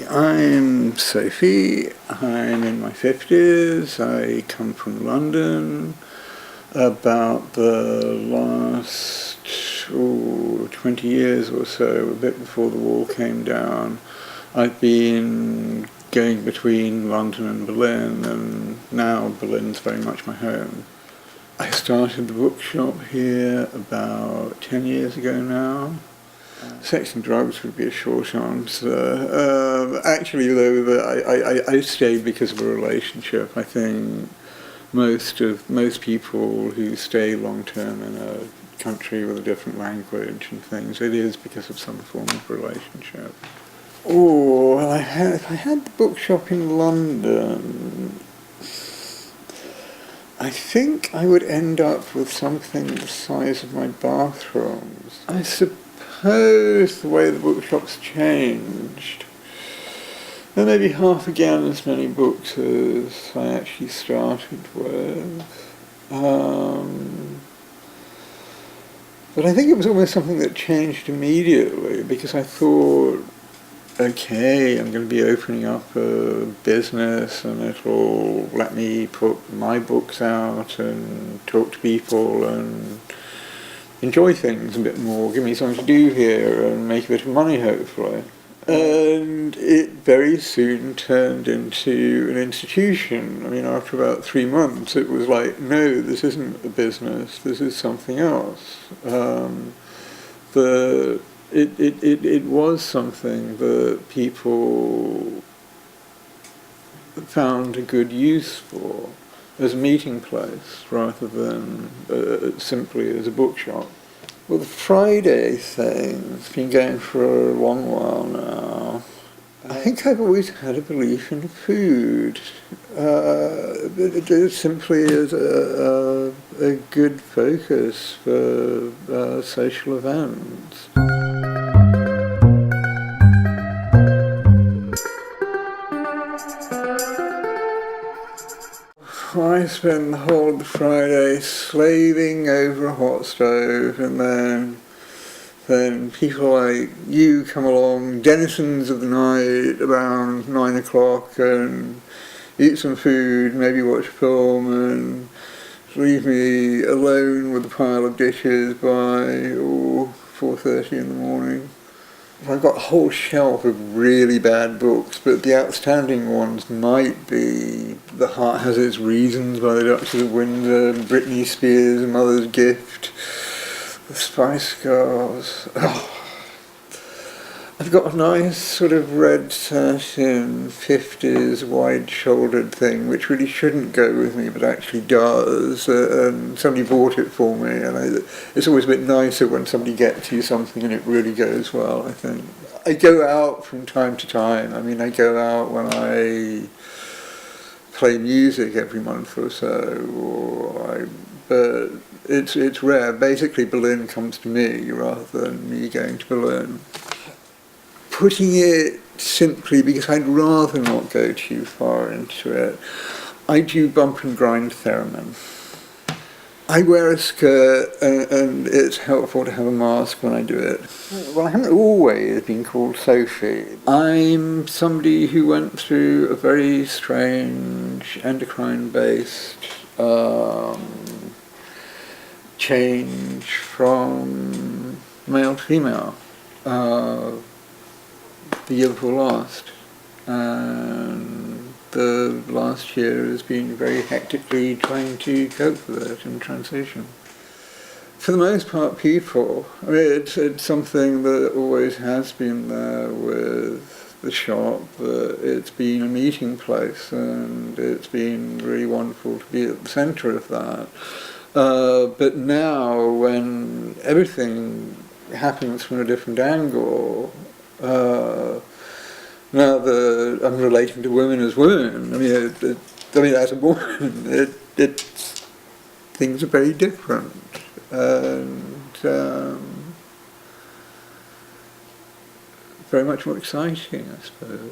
Hi, I'm Sophie. I'm in my 50s. I come from London. About the last 20 years or so, a bit before the wall came down, I've been going between London and Berlin, and now Berlin's very much my home. I started the bookshop here about 10 years ago now. Sex and drugs would be a short answer. Actually, though, I stayed because of a relationship. I think most people who stay long term in a country with a different language and things, it is because of some form of relationship. Oh, well, if I had the bookshop in London, I think I would end up with something the size of my bathrooms. I suppose the way the bookshop's changed, there may be half again as many books as I actually started with. But I think it was almost something that changed immediately, because I thought, okay, I'm going to be opening up a business and it'll let me put my books out and talk to people and enjoy things a bit more, give me something to do here and make a bit of money, hopefully. And it very soon turned into an institution. I mean, after about 3 months, it was like, no, this isn't a business, this is something else. It was something that people found a good use for as a meeting place rather than simply as a bookshop. Well, the Friday thing's been going for a long while now. I think I've always had a belief in food. It simply is a good focus for social events. I spend the whole of the Friday slaving over a hot stove, and then people like you come along, denizens of the night, around 9 o'clock, and eat some food, maybe watch a film, and leave me alone with a pile of dishes by 4:30 in the morning. I've got a whole shelf of really bad books, but the outstanding ones might be The Heart Has Its Reasons by the Duchess of Windsor, Britney Spears' Mother's Gift, The Spice Girls. I've got a nice sort of red satin 50s wide-shouldered thing which really shouldn't go with me but actually does, and somebody bought it for me, and it's always a bit nicer when somebody gets you something and it really goes well, I think. I go out from time to time. I mean, I go out when I play music every month or so, but it's rare. Basically, Berlin comes to me rather than me going to Berlin. Putting it simply, because I'd rather not go too far into it, I do bump and grind theremin. I wear a skirt, and it's helpful to have a mask when I do it. Well, I haven't always been called Sophie. I'm somebody who went through a very strange endocrine-based change from male to female. The year before last, and the last year has been very hectically trying to cope with it and transition. For the most part, people, I mean, it's something that always has been there with the shop, that it's been a meeting place, and it's been really wonderful to be at the centre of that. But now, when everything happens from a different angle, now that I'm relating to women as women, I mean, as a woman, things are very different, and very much more exciting, I suppose.